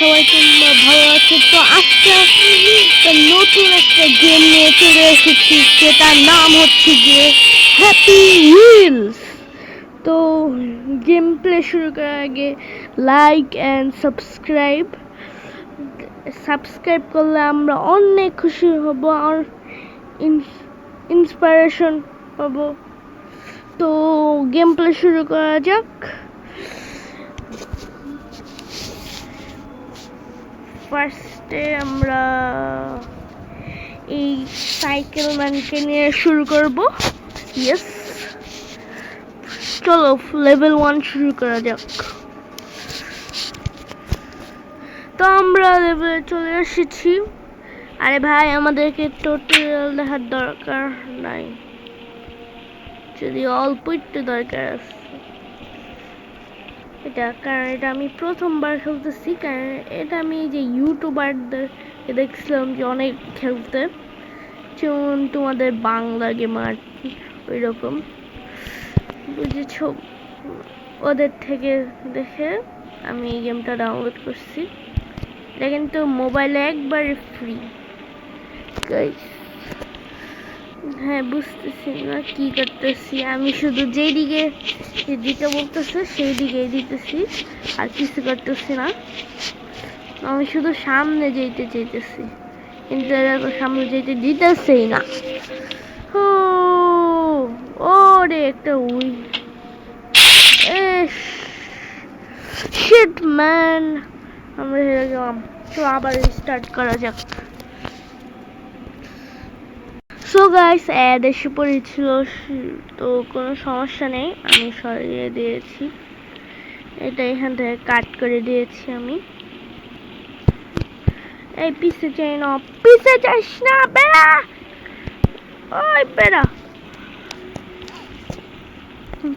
সবাই তোমরা ভালো আছো? তো আজকে নতুন একটা গেম নিয়ে চলে এসেছি, যেটার নাম হচ্ছে গিয়ে হ্যাপি হুইলস। তো গেম প্লে শুরু করার আগে লাইক অ্যান্ড সাবস্ক্রাইব করলে আমরা অনেক খুশি হব আর ইন্সপিরেশন পাবো। তো গেম প্লে শুরু করা যাক। ফার্স্টে আমরা এই সাইকেল ম্যানকে নিয়ে শুরু করব। ইয়েস, চলো লেভেল 1 শুরু করা যাক। তো আমরা লেভেলে চলে এসেছি। আরে ভাই, আমাদেরকে টোটাল দেখার দরকার নাই, যদি অল্প একটু দরকার আছে এটা, কারণ এটা আমি প্রথমবার খেলতেছি। কারণ এটা আমি যে ইউটিউবারদের দেখছিলাম যে অনেক খেলতে, যেমন তোমাদের বাংলা গেমার ওই রকম, বুঝেছ, ওদের থেকে দেখে আমি এই গেমটা ডাউনলোড করছি। এটা কিন্তু মোবাইলে একবারে ফ্রি গাইস। হ্যাঁ, বুঝতেছি না কি করতেছি, আমি শুধু যেই দিকে দিতে বলতেছে সেই দিকে দিতেছি, আর কিছু করতেছি না। আমি শুধু সামনে যেতে চাইতেছি, কিন্তু সামনে যেতে দিতেছেই না। ওরে একটা শিট ম্যান, আমরা হেরে গেলাম। তো আবার স্টার্ট করা যাক। সো গাইস, অ্যাড এসে পড়েছিল, তো কোনো সমস্যা নেই, আমি সরিয়ে দিয়েছি এটা, এখান থেকে কাট করে দিয়েছি আমি। এই পিছে চাই না, পিছে যাস না, বেড়া, ওই বেড়া।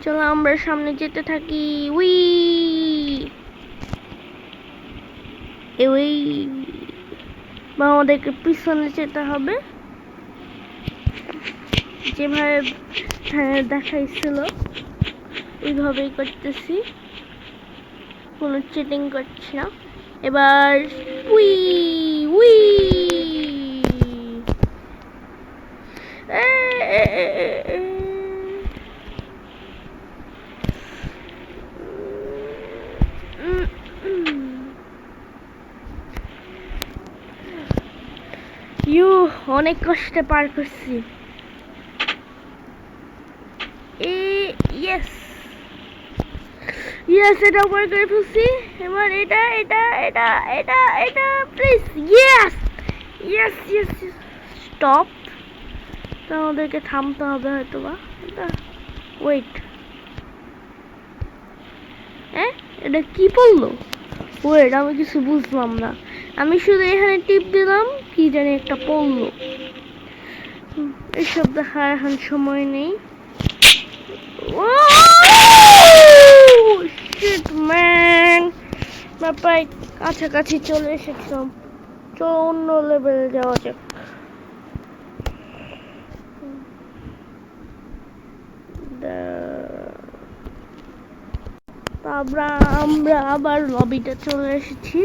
চলো আমরা সামনে যেতে থাকি। উই বা আমাদেরকে পিছনে যেতে হবে, যেভাবে দেখাইছিল ওইভাবেই করতেছি, কোনো চিটিং করছি না। এবার উই উই অনেক কষ্টে পার করছি। ইয়েস, এটা উপরে করে ফেলছি। এবার এটা এটা এটা এটা এটা please, yes yes yes. Stop, তো আমাদেরকে থামতে হবে হয়তো বা। এটা ওয়েট, এটা কি পড়লো? ওয়েট, আমি কিছু বুঝলাম না, আমি শুধু এখানে টিপ দিলাম, কি জানি একটা পড়লো। এইসব দেখার এখন সময় নেই। ও শিট ম্যান, প্রায় কাছাকাছি চলে এসেছিলাম। চলো অন্য লেভেলে যাওয়া যাক। আমরা আবার লবিতে চলে এসেছি।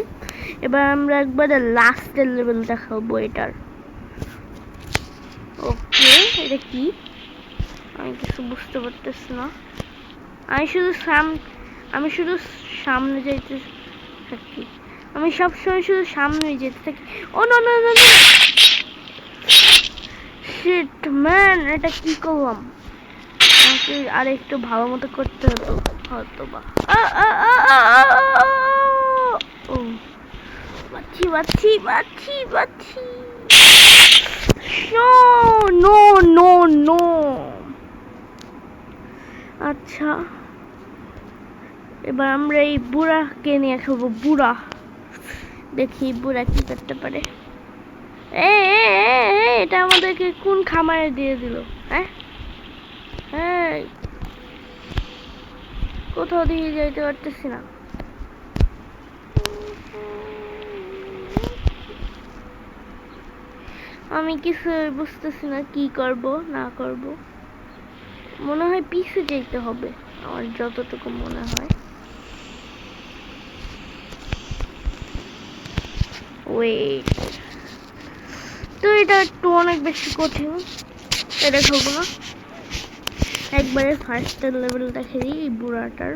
এবার আমরা একবারে লাস্টের লেভেল দেখাবো এটার। ওকে, এটা কি? আমি কিছু বুঝতে পারতেছি না। আমি শুধু সামনে যাইতে থাকি, আমি সবসময় শুধু সামনেই যেতে থাকি। Oh no no no, shit man, এটা কি করলাম? আমাকে আর একটু ভালো মতো করতে হতো হয়তো বা। বাচ্চি বাচ্চি বাচ্চি বাচ্চি, নো নো নো। আচ্ছা, এবার আমরা এই বুড়াকে নিয়ে খেলবো। বুড়া, দেখি বুড়া কি করতে পারে। এটা আমাদেরকে কোন খামারে দিয়ে দিল? হ্যাঁ, কোথাও দিয়ে যাইতে পারতেছি না। আমি কিছু বুঝতেছি না কি করব না করব। মনে হয় পিছে যেতে হবে, আমার যতটুকু মনে হয়। ওয়েট, তো এটা একটু অনেক বেশি কঠিন, এটা খেলবো না, একবারে ফার্স্ট লেভেলটা খেলি। এই বুড়াটার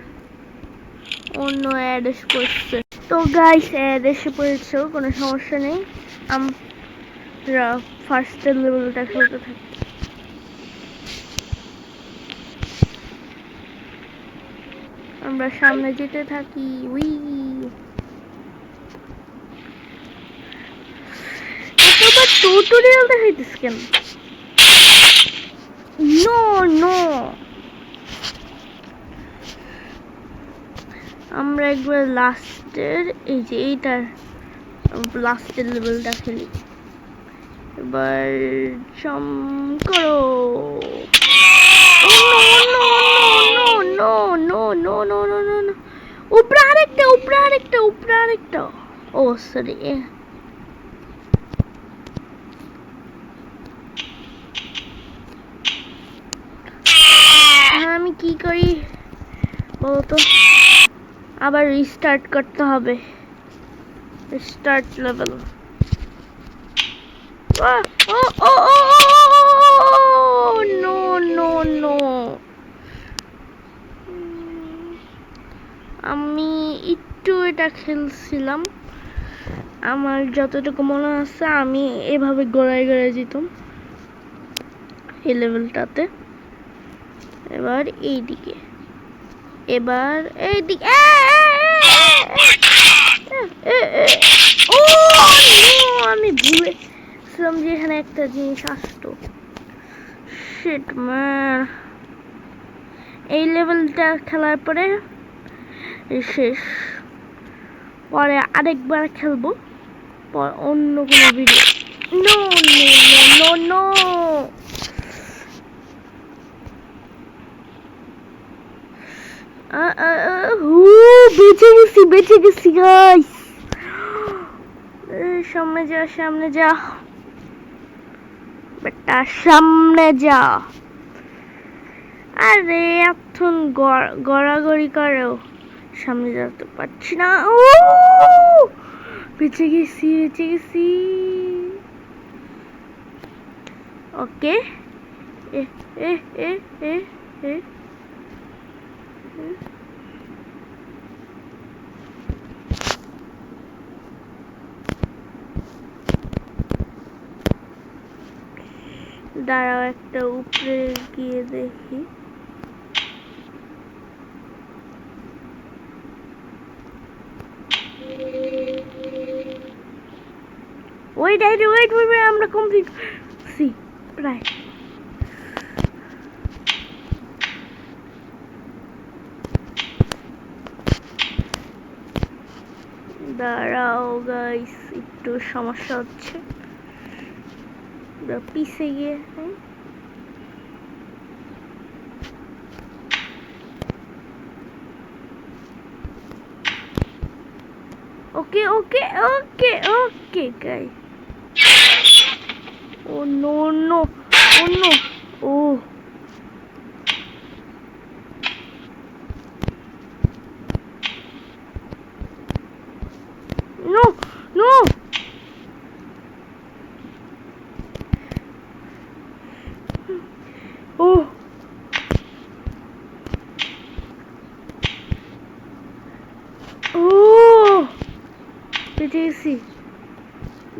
অন্য অ্যাড এসে পড়ছে, তো গাইস অ্যাড এসে পড়েছে, কোনো সমস্যা নেই, আমরা ফার্স্ট লেভেলটা খেলতে থাকি। আমরা সামনে যেতে থাকি। উই, এতবার টিউটোরিয়াল দেখাইতিস কেন? নো নো, আমরা একবার লাস্টের এই যে এইটার লাস্টের লেভেলটা খেলি। এবার জাম্প করো। উপরে আরেকটা। ও সরি, আমি কি করি বলতো, আবার রিস্টার্ট করতে হবে, start level. No no no, আমি একটু এটা খেলছিলাম, আমার যতটুকু মনে আছে আমি এভাবে গড়ায় যেতাম এই লেভেলটাতে। এবার এইদিকে, ও আমি ভুলেছিলাম যে এখানে একটা জিনিস আসতো। শিট ম্যান, এই লেভেলটা খেলার পরে শেষ, পরে আরেকবার খেলবো অন্য কোনো video. No no no no, বেঁচে গেছি গাইস। সামনে যা বেটা, সামনে যা। আরে এখন গড়াগড়ি করেও সামনে যেতে পারছি না। ও বেঁচে গেছি। ওকে, এ এ এ এ এ দাঁড়াও, একটা উপরে গিয়ে দেখি। ওয়েট, আমরা কমপ্লিট করছি প্রায়। দাঁড়াও গাইস, একটু সমস্যা হচ্ছে, পিছে গিয়ে। Okay guys. Oh no, oh no, ও বেঁচে গেছি।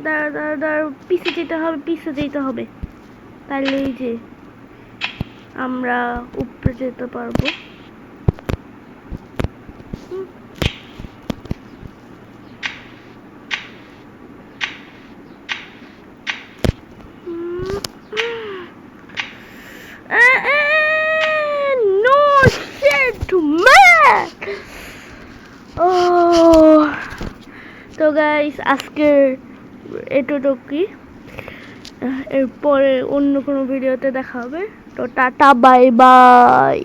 দাঁড়া, পিছে যেতে হবে, তাহলে এই যে আমরা উপরে যেতে পারবো। No shit man. তো গাইস আজকের এতটুকুই, এরপরে অন্য কোনো ভিডিওতে দেখা হবে। তো টাটা, বাই বাই।